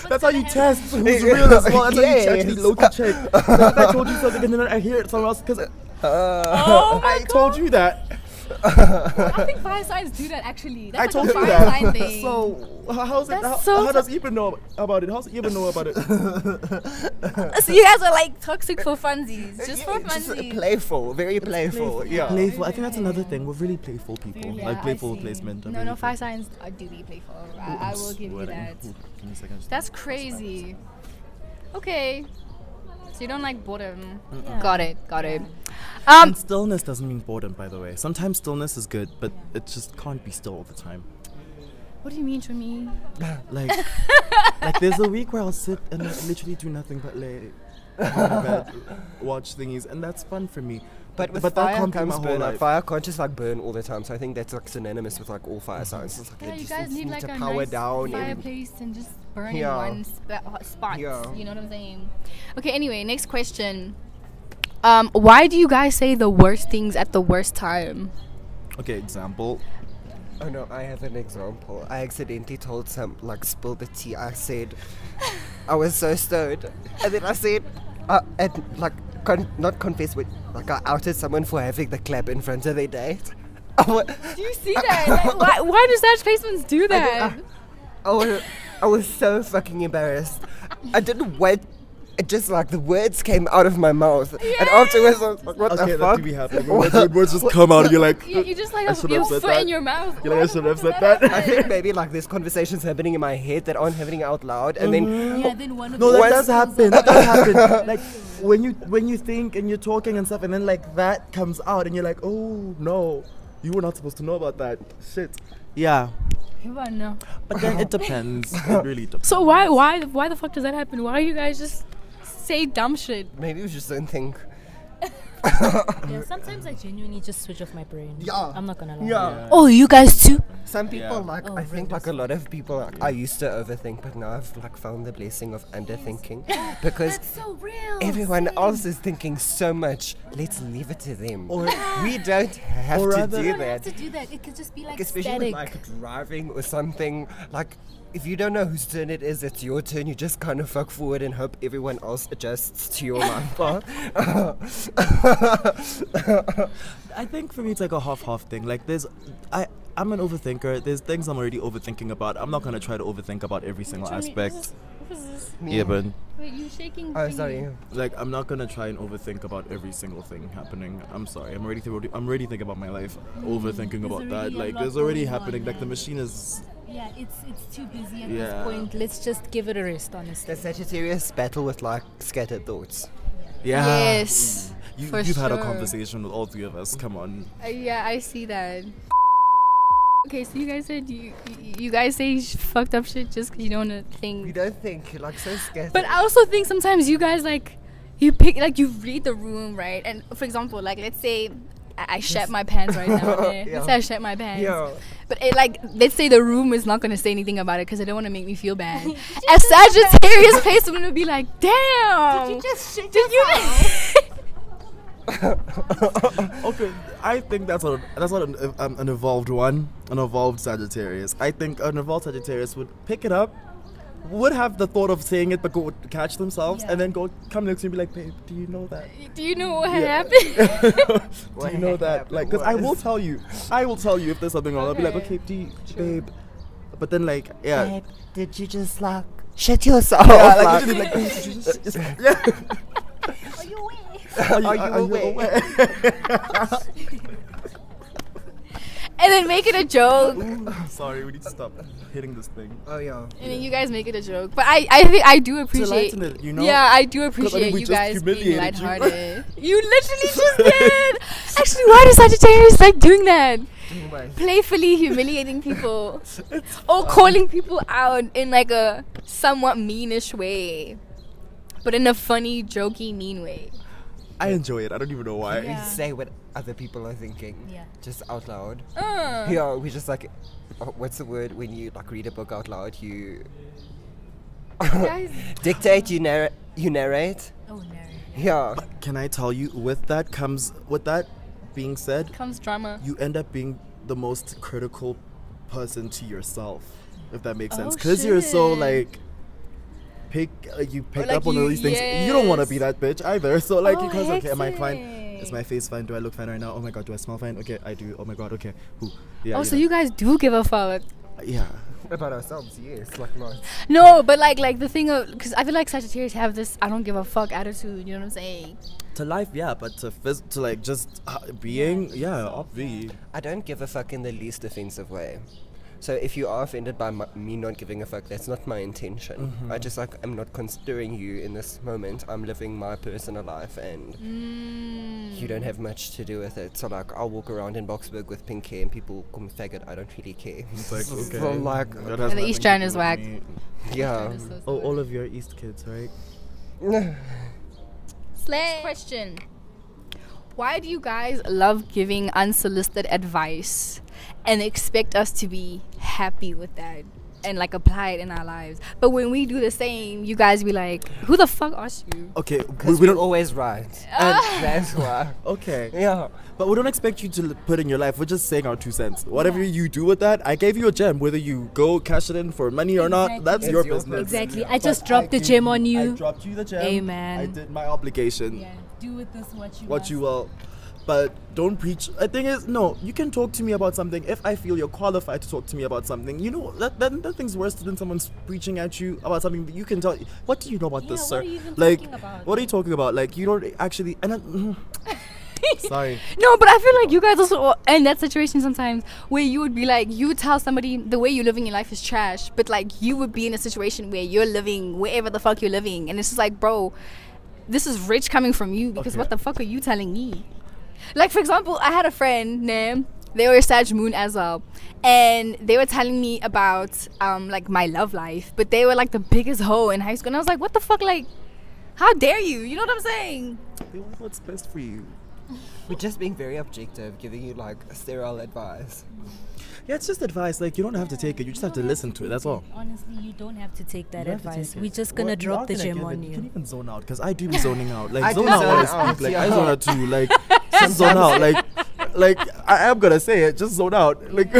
That's how you test who's real as well. That's how you actually Yes. local check. So if I told you something and then I hear it somewhere else, because Oh my I told you that. I think fire signs do that actually. That's I like told a you fire that. sign thing. So how's it? That's so How does Eben know about it? How's Eben know about it? So you guys are like toxic for funsies, just for Just funsies. playful, very playful. Yeah. Playful. I think that's another thing. We're really playful people. Yeah, like I playful see. placement. No, no, fire signs do be playful. I will give you that. Give me a second. That's crazy. Okay. So you don't like boredom. Yeah. Got it. And stillness doesn't mean boredom, by the way. Sometimes stillness is good, but it just can't be still all the time. What do you mean to me? Like, like there's a week where I'll sit and literally do nothing but lay on my bed, watch thingies, and that's fun for me. But with that fire can't be comes my whole burn. life. Fire can't just like burn all the time. So I think that's like synonymous with like all fire signs. It's like Yeah, they you just guys need like to a power nice down. And fireplace and just burn Yeah. in one spot. Yeah. You know what I'm saying? Okay. Anyway, next question. Why do you guys say the worst things at the worst time? Okay, example. oh no, I have an example. I accidentally told spilled the tea. I said I was so stoned, and then I said, not confess, but like I outed someone for having the clap in front of their date. Do you see that? Like, why do such placements do that? I was so fucking embarrassed. I didn't wait. It just like the words came out of my mouth, and afterwards I was like, "What Okay, the that fuck?" could be happening. Words just come out, and you're like, You just like I have should your have said foot that. in your mouth. You're like, I should have said I that. think maybe like there's conversations happening in my head that aren't happening out loud, and then Yeah, then one of No, the that What? does happen. That does happen. Like when you think and you're talking and stuff, and then like that comes out, and you're like, oh no, you were not supposed to know about that. Shit. Yeah, No. but then it depends. It really depends. So why the fuck does that happen? Why do you guys just say dumb shit? maybe we just don't think. Yeah, sometimes I genuinely just switch off my brain. Yeah. I'm not gonna lie. Yeah. Oh, you guys too? Some people Yeah. Oh, I think like a lot of people like, I used to overthink, but now I've like found the blessing of underthinking because That's so real. everyone same. else is thinking so much. Let's leave it to them. Or We don't have Or to rather- do You don't have that. to do that. It could just be like Especially static. with like driving or something. Like if you don't know whose turn it is, it's your turn. You just kind of fuck forward and hope everyone else adjusts to your life path. I think for me it's like a half thing. Like I'm an overthinker. There's things I'm already overthinking about. I'm not gonna try to overthink about every single aspect. What is this? Yeah, but Wait, you shaking? Oh, sorry. like I'm not gonna try and overthink about every single thing happening. I'm sorry. I'm already thinking about my life, overthinking about that. already a Like lot there's already going on, happening. Like the yeah. machine is. Yeah, it's too busy at Yeah. this point. Let's just give it a rest, honestly. The Sagittarius battle with like scattered thoughts. Yeah. Yes. for You've had a sure. conversation with all three of us. Come on. Yeah, I see that. Okay, so you guys said you guys say fucked up shit just because you don't wanna We think. don't think you're like so scattered. But I also think sometimes you guys like you pick like you read the room, right? And for example, like let's say I shat my pants right now. Okay? Yeah. Let's say I shat my pants. Yeah. But like let's say the room is not gonna say anything about it because they don't want to make me feel bad. As Sagittarius place, I'm gonna be like, damn. Did you just shit Did you? Okay, I think that's not an evolved one, an evolved Sagittarius. I think an evolved Sagittarius would pick it up, would have the thought of saying it, but go catch themselves, Yeah. and then go come next to me and be like, babe, do you know that? Do you know what Yeah. happened? Do you know that? Like, because I will tell you if there's something wrong. I'll be like, Okay. okay, babe. But then like, yeah. Babe, did you just like shit yourself? Yeah, like, literally, like, babe, did you just yeah. Are you aware? Are you aware? And then make it a joke. Sorry, we need to stop hitting this thing. Oh yeah. And then you guys make it a joke. But I think I do appreciate. lighten it, you know? Yeah, I do 'Cause I think appreciate we you just guys being humiliated you. lighthearted. You literally just did. Actually, why do Sagittarius like doing that? Playfully humiliating people, or calling people out in like a somewhat meanish way, but in a funny, jokey, mean way. I enjoy it. I don't even know why. We Yeah. say what other people are thinking. Yeah. Just out loud. Uh. Yeah, we just like, what's the word when you like read a book out loud? You Guys, dictate. You narrate. Oh no. Yeah. Can I tell you, with that being said, comes drama. you end up being the most critical person to yourself, if that makes sense. Oh, Because you're so shit. like, you pick like up on all you- these things. You don't want to yes. be that bitch either. So like, Oh, because okay, am I fine? Is my face fine? Do I look fine right now? Oh my god, do I smell fine? Okay, I do. Oh my god, okay. Who? Yeah. Oh, so you guys do give a fuck. Yeah. About ourselves, yes. Like, not. No, but like the thing of, because I feel like Sagittarius have this I don't give a fuck attitude. You know what I'm saying? To life, yeah, but to like just being, yeah, obvi. I don't give a fuck in the least offensive way. So if you are offended by me not giving a fuck, that's not my intention. I just like I'm not considering you in this moment. I'm living my personal life, and you don't have much to do with it. So like I'll walk around in Boxburg with pink hair and people call me faggot. I don't really care. It's like, okay. So like, That has And the nothing East to Giant do is with whack. me. yeah. Oh, all of your East kids, right? Slay. Question. Why do you guys love giving unsolicited advice and expect us to be happy with that and like apply it in our lives? But when we do the same, you guys be like, who the fuck are you? Okay, Because we we're don't. always right. That's why. Okay. Yeah. But we don't expect you to put in your life. We're just saying our 2 cents. Whatever you do with that, I gave you a gem. Whether you go cash it in for money or not, that's It's your your business. Exactly. But I just dropped the gave gem on I you. dropped you the gem. Amen. I did my obligation. Yeah. Do with this what you What you will. But don't preach. The thing is, no, you can talk to me about something if I feel you're qualified to talk to me about something. You know, that thing's worse than someone's preaching at you about something that you can tell. What do you know about Yeah, this, what sir? are you even Like, talking about? what are you talking about? Like, you don't actually. And sorry. No, but I feel like you guys also are in that situation sometimes where you would be like, you would tell somebody the way you're living your life is trash, but like you would be in a situation where you're living wherever the fuck you're living, and it's just like, bro, this is rich coming from you because Okay. what the fuck are you telling me? Like, for example, I had a friend named, they were Sag Moon as well, and they were telling me about like my love life, but they were like the biggest hoe in high school, and I was like, what the fuck, like, how dare you? You know what I'm saying? They want what's best for you. We're just being very objective, giving you like sterile advice. Yeah, it's just advice. Like, you don't have to take it. You just have to listen to it. That's all. Honestly, you don't have to take that You don't have to advice. take We're it. just gonna Well, you drop are the gonna gem give on it. You you. can even zone out, because I do be zoning out. Like, I do zone out zone when I out, speak. Like, I yeah. zone out too. Like, just zone out. Like I am gonna say it. Just zone out. Like.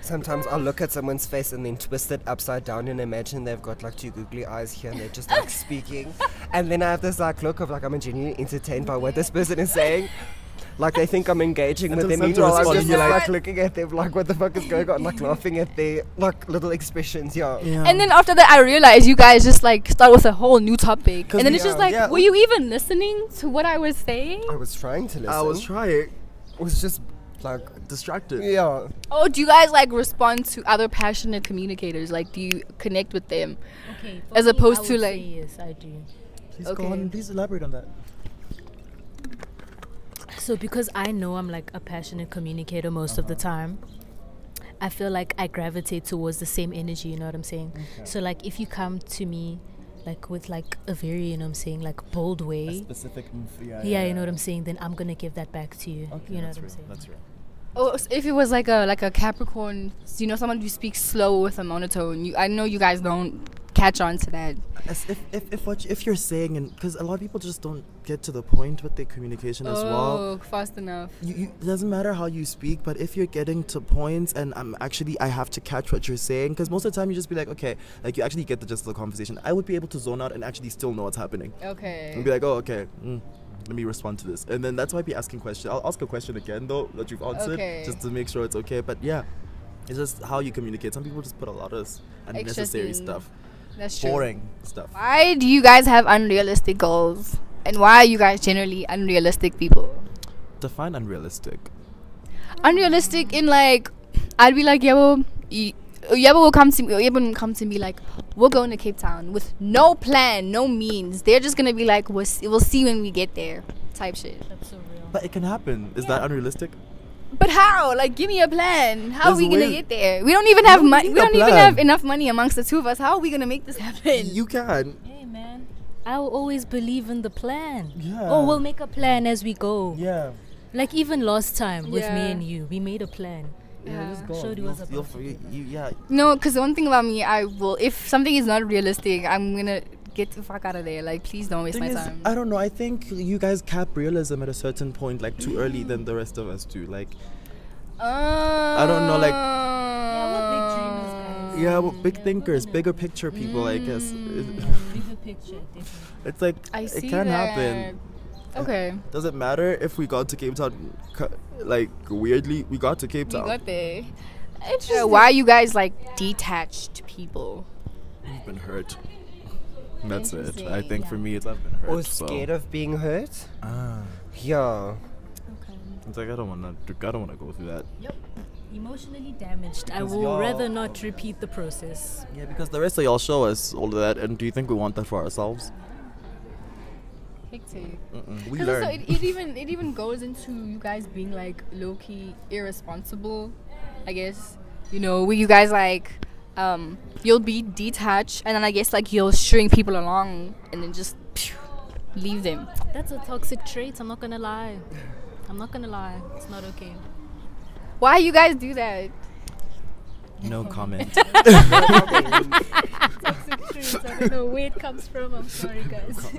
Sometimes I'll look at someone's face and then twist it upside down and imagine they've got like 2 googly eyes here and they're just like speaking. And then I have this like look of like I'm genuinely entertained by what this person is saying. Like they think I'm engaging with them. Until Meanwhile, I'm Santa just responds, like looking at them like what the fuck is going on? Like laughing at their like little expressions, yeah. And then after that, I realized you guys just like start with a whole new topic, 'Cause and then it's just like, yeah. were you even listening to what I was saying? I was trying to listen. I was trying. It was just like, Distracted. yeah. Oh, do you guys like respond to other passionate communicators? Like, do you connect with them? Okay. As opposed to, like- yes, I do. Please Okay. go on. Please elaborate on that. So because I know I'm like a passionate communicator most of the time, I feel like I gravitate towards the same energy, you know what I'm saying? So like if you come to me like with like a very, you know what I'm saying, like bold way, Specific. yeah, you know what I'm saying, then I'm gonna give that back to you. Okay, You know that's what I'm real. saying? That's real. Oh, so if it was like a Capricorn, you know, someone who speaks slow with a monotone. I know you guys don't catch on to that. As if you're saying, and because a lot of people just don't get to the point with their communication as well. Oh, fast enough. It doesn't matter how you speak, but if you're getting to points and I have to catch what you're saying, because most of the time you just be like, okay, like you actually get the gist of the conversation. I would be able to zone out and actually still know what's happening Okay. and be like, oh, okay, let me respond to this, and then that's why I be asking questions. I'll ask a question again though that you've answered, Okay. just to make sure it's okay. But yeah, it's just how you communicate. Some people just put a lot of unnecessary thing. stuff, That's true. boring stuff. Why do you guys have unrealistic goals? And why are you guys generally unrealistic people? Define unrealistic. Unrealistic in like, I'd be like, Yabo will come to me, or Yabo will come to me like, we're going to Cape Town with no plan, no means. They're just gonna be like, we'll see when we get there, type shit. That's so real. But it can happen. Is that unrealistic? But how? Like, give me a plan. How are There's we gonna ways- get there? We don't even have don't money. need We a don't even plan. have enough money amongst the two of us. How are we gonna make this happen? You can. Hey man, I will always believe in the plan. Yeah. Oh, we'll make a plan as we go. Yeah. Like even last time with me Yeah. and you, we made a plan. Yeah. Just go. Showed you You'll- what's you'll about to forget- do. yeah. No, because the one thing about me, I will, if something is not realistic, I'm gonna get the fuck out of there. Like, please don't waste Thing my is, time. I don't know. I think you guys cap realism at a certain point, like too early than the rest of us do. Like, I don't know, like- Yeah, we're big dreamers, guys. yeah, well, big thinkers, bigger picture people, I guess. Bigger picture, definitely. It's like I it see can that. happen. Okay. Does it matter if we got to Cape Town? Like, weirdly, we got to Cape We Town. got there. Why are you guys like detached people? We've been hurt. That's it. Interesting, I think yeah. for me, it's I've been hurt. Or scared of being hurt? Ah. Yeah. It's like I don't wanna go through that. Yep. Emotionally damaged. I Because will y'all- rather not repeat the process. Yeah, because the rest of y'all show us all of that, and do you think we want that for ourselves? Hectic. We 'Cause learn. also it even goes into you guys being like low key irresponsible, I guess. You know, where you guys like you'll be detached and then I guess like you'll string people along and then just leave them. That's a toxic trait. I'm not gonna lie. It's not okay. Why you guys do that? No comment. Toxic traits. I don't know where it comes from. I'm sorry, guys.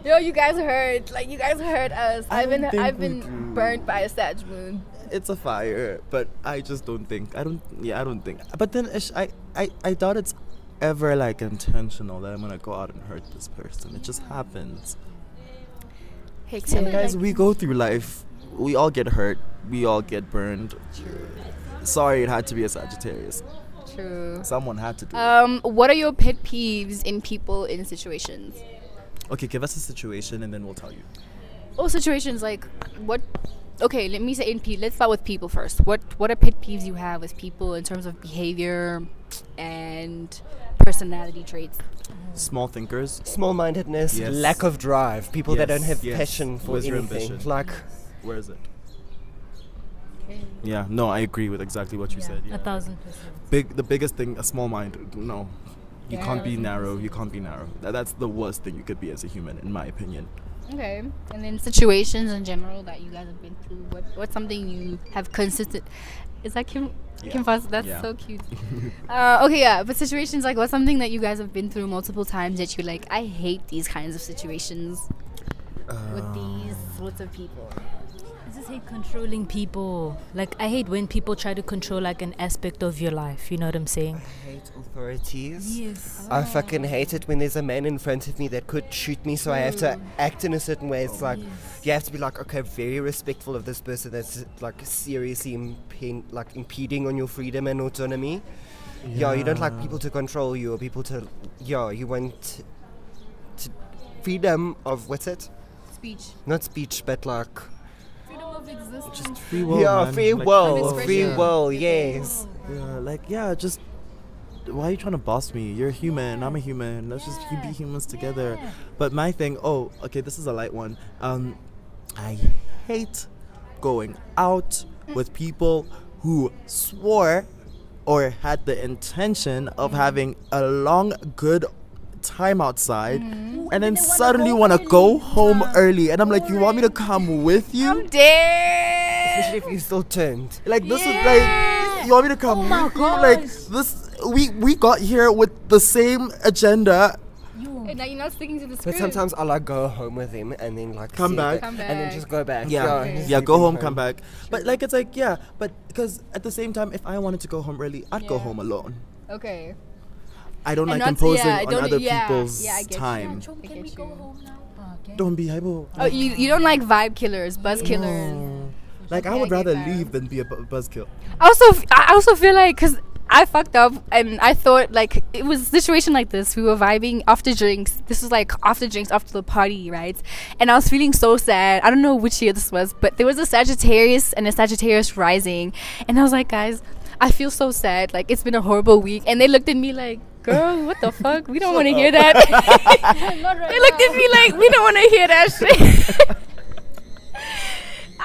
Yo, you guys hurt. Like you guys hurt us. I I've don't think been we do. burnt by a Sag moon. It's a fire, but I just don't think. I don't think. But then I doubt it's ever like intentional that I'm gonna go out and hurt this person. It just happens. Hectic. And guys, we go through life. We all get hurt. We all get burned. Sorry, it had to be a Sagittarius. True. Someone had to do it. What are your pet peeves in people in situations? Okay, give us a situation and then we'll tell you. Oh, situations like what? Okay, let me say let's start with people first. What are pet peeves you have with people in terms of behavior and personality traits? Small thinkers. Small-mindedness, Yes. lack of drive, people that don't have Yes. passion for Where's your anything. ambition? Like, Where is it? Yeah, no, I agree with exactly what you said. Yeah. 1,000%. The biggest thing, a small mind. No, you Yeah. can't be narrow. You can't be narrow. That's the worst thing you could be as a human, in my opinion. Okay, and then situations in general that you guys have been through. What's something you have consistent? Is that Kim? Yeah. Kim Foster? That's Yeah. so cute. Okay, yeah, but situations like what's something that you guys have been through multiple times that you're like, I hate these kinds of situations with these sorts of people. I just hate controlling people. Like, I hate when people try to control like an aspect of your life. You know what I'm saying? I hate authorities. Yes. I fucking hate it when there's a man in front of me that could shoot me, so I have to act in a certain way. It's like you have to be like, okay, very respectful of this person that's like seriously impeding on your freedom and autonomy. Yeah, you don't like people to control you or people to. Yeah, you want to freedom of what's it? Speech. Not speech, but like Freedom of existence. Just free will. yeah, man. free Like, will, expression. free will. Yes. Just why are you trying to boss me? You're a human. I'm a human. Let's just be humans together. But my thing. Oh, okay. This is a light one. I hate going out with people who swore or had the intention of having a long, good time outside, and then suddenly want to go home early. And I'm like, you want me to come with you? I'm dead. Especially if you still turned. Like this is like, you want me to come with you? Like this, we got here with the same agenda. And now you're not sticking to the But script. sometimes I like go home with him and then like Come see back. it, Come and then back. just go back. Yeah, just yeah, leave go him home, come back. But like it's like, yeah, but because at the same time, if I wanted to go home early, I'd go Yeah. home alone. Okay. I don't And like not- imposing yeah, I on don't- other yeah, people's yeah, I get you. time. Can I we get go you. home now? Okay. Don't be able. Oh, you don't like vibe killers, buzz killers. No. Like I Okay, would I get rather that. leave than be a buzzkill. I also feel like because I fucked up and I thought like it was a situation like this. We were vibing after drinks. This was like after drinks after the party, right? And I was feeling so sad. I don't know which year this was, but there was a Sagittarius and a Sagittarius rising, and I was like, guys, I feel so sad. Like it's been a horrible week, and they looked at me like, girl, what the fuck? We don't want to hear that. They looked at me like, we don't want to hear that shit.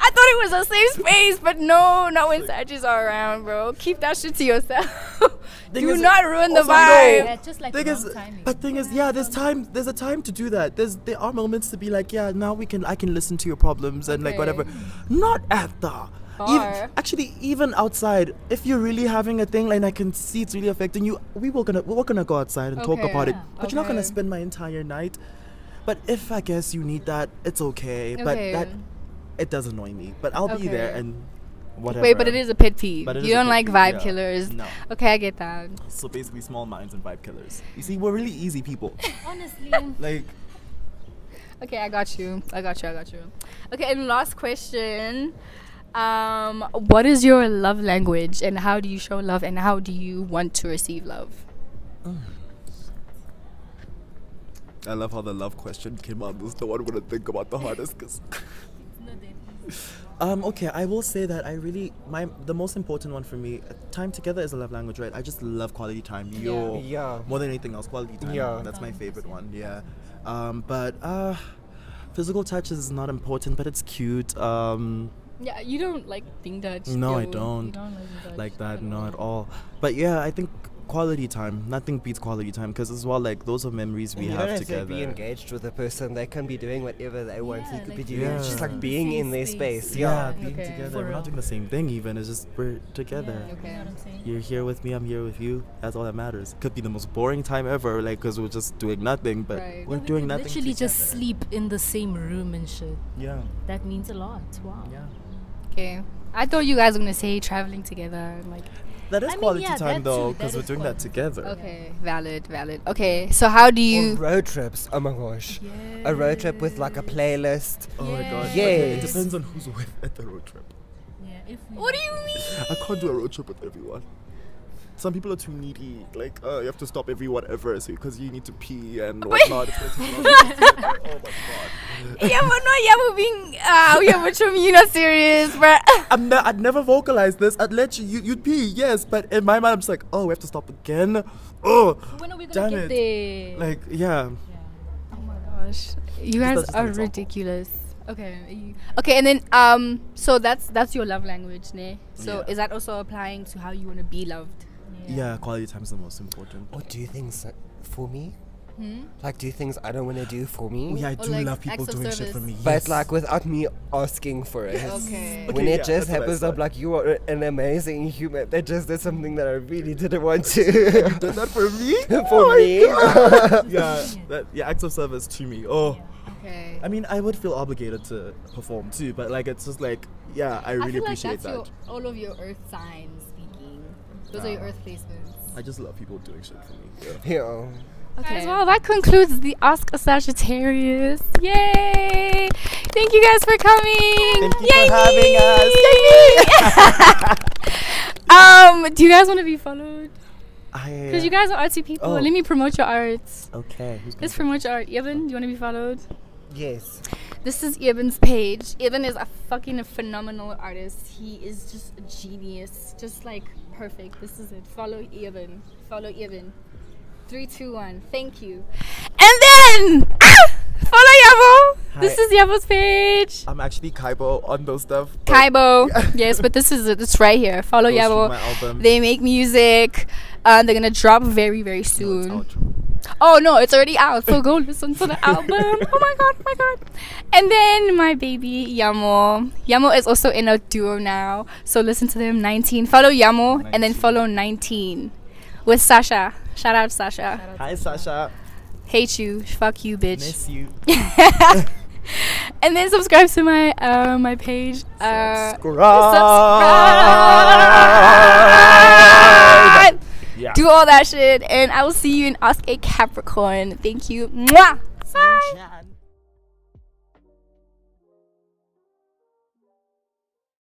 I thought it was a safe space, but no, not when Saggies are around, bro. Keep that shit to yourself. Do is- not ruin the also, vibe. Yeah, just like Thing wrong is, timing. but thing is, yeah, there's a time to do that. There are moments to be like, yeah, now I can listen to your problems and like Okay. whatever. Not at the Bar. even outside. If you're really having a thing and I can see it's really affecting you, we're gonna go outside and talk Okay. about it. But you're not gonna Okay. spend my entire night. But if I guess you need that, it's okay. Okay. But that it does annoy me. But I'll be there Okay. and whatever. Wait, but it is a pet peeve. But it You is a don't pet like peeve, vibe yeah. killers. No. Okay, I get that. So basically, small minds and vibe killers. You see, we're really easy people. Honestly, Like, Okay, I got you. Okay, and last question. What is your love language, and how do you show love, and how do you want to receive love? I love how the love question came out. This is the one I'm gonna think about the hardest. Cause okay, I will say that the most important one for me, time together is a love language, right? I just love quality time. Yeah. More than anything else, quality time. Yeah. That's my favorite one. Yeah. But physical touch is not important, but it's cute. Yeah, you don't like being touched. No, I You don't like like that. No, at all. But yeah, I think quality time. Nothing beats quality time, because as well, like, those are memories we you have don't have together. to be engaged with a person. They can be doing whatever they want. Yeah, You could like be doing Yeah. just like in the being same in their space. space. Yeah, being Okay. together. For We're real. not doing the same thing even. It's just we're together. Yeah, Okay. You know what I'm saying? You're here with me, I'm here with you. That's all that matters. Could be the most boring time ever, like, because we're just doing nothing, but Right. we're Yeah, we doing could nothing literally just together. sleep in the same room and shit. Yeah. That means a lot. Wow. Yeah. Okay. I thought you guys were gonna say traveling together, and like. That is I mean, quality yeah, time, that though, too. because That we're is doing that quality. together. Okay, valid. Okay, so how do Or you? road trips. Oh my gosh. A road trip with like a playlist. Oh my gosh. Yes. Okay, it depends on who's with at the road trip. Yeah. If we What do you mean? I can't do a road trip with everyone. Some people are too needy. Like, you have to stop every whatever, so because you need to pee and whatnot. It's gonna take long. Oh my god. Yeah, but no, yeah, we're being. Yeah, but you're not serious, bruh. I'd never vocalize this. I'd let you'd pee, yes, but in my mind, I'm just like, oh, we have to stop again. Oh, When are we damn gonna get it. there? Like, yeah. Oh my gosh, you guys Just an are example. ridiculous. Okay, and then so that's your love language, ne? So Yeah. is that also applying to how you want to be loved? Yeah, quality time is the most important. Or do things for me. Hmm? Like do things I don't want to do for me. Oh, yeah, I Or do like love people acts of doing shit for service. me. But Yes. like without me asking for it. Okay. When Okay, it yeah, just that's what I happens, I'm said. like, you are an amazing human that just did something that I really didn't want to. Did that for me? For me. Yeah, acts of service to me. Oh, Okay. I mean, I would feel obligated to perform too, but like, it's just like, yeah, I really feel like appreciate that's that. all of your earth signs speaking. Those are your earth placements. I just love people doing shit for me. Yeah. Yeah. Okay. Guys, well, that concludes the Ask a Sagittarius. Yay! Thank you guys for coming. Thank you for having us. Yay! Do you guys want to be followed? Because you I, guys are artsy people. Oh. Let me promote your arts. okay. Let's promote your art. Evan, do you want to be followed? Yes. This is Evan's page. Evan is a fucking phenomenal artist. He is just a genius. Just like perfect. This is it. Follow Evan. 3, 2, 1. Thank you. And then follow Yabo. This Hi. is Yabo's page. I'm actually Kaibo on those stuff. but Kaibo. Yes, but this is it. It's right here. Follow go stream Yabo. my album. They make music. They're gonna drop very, very No, it's soon. outro. Oh no, it's already out. So go listen to the album. Oh my god. And then my baby Yamo. Yamo is also in a duo now. So listen to them. 19. Follow Yamo and then 19. follow 19 with Sasha. Shout out Sasha. Hi, Sasha. Hate you. Fuck you, bitch. Miss you. And then subscribe to my my page. Subscribe. Yeah. Do all that shit, and I will see you in Ask a Capricorn. Thank you. Mwah. Bye. Jan.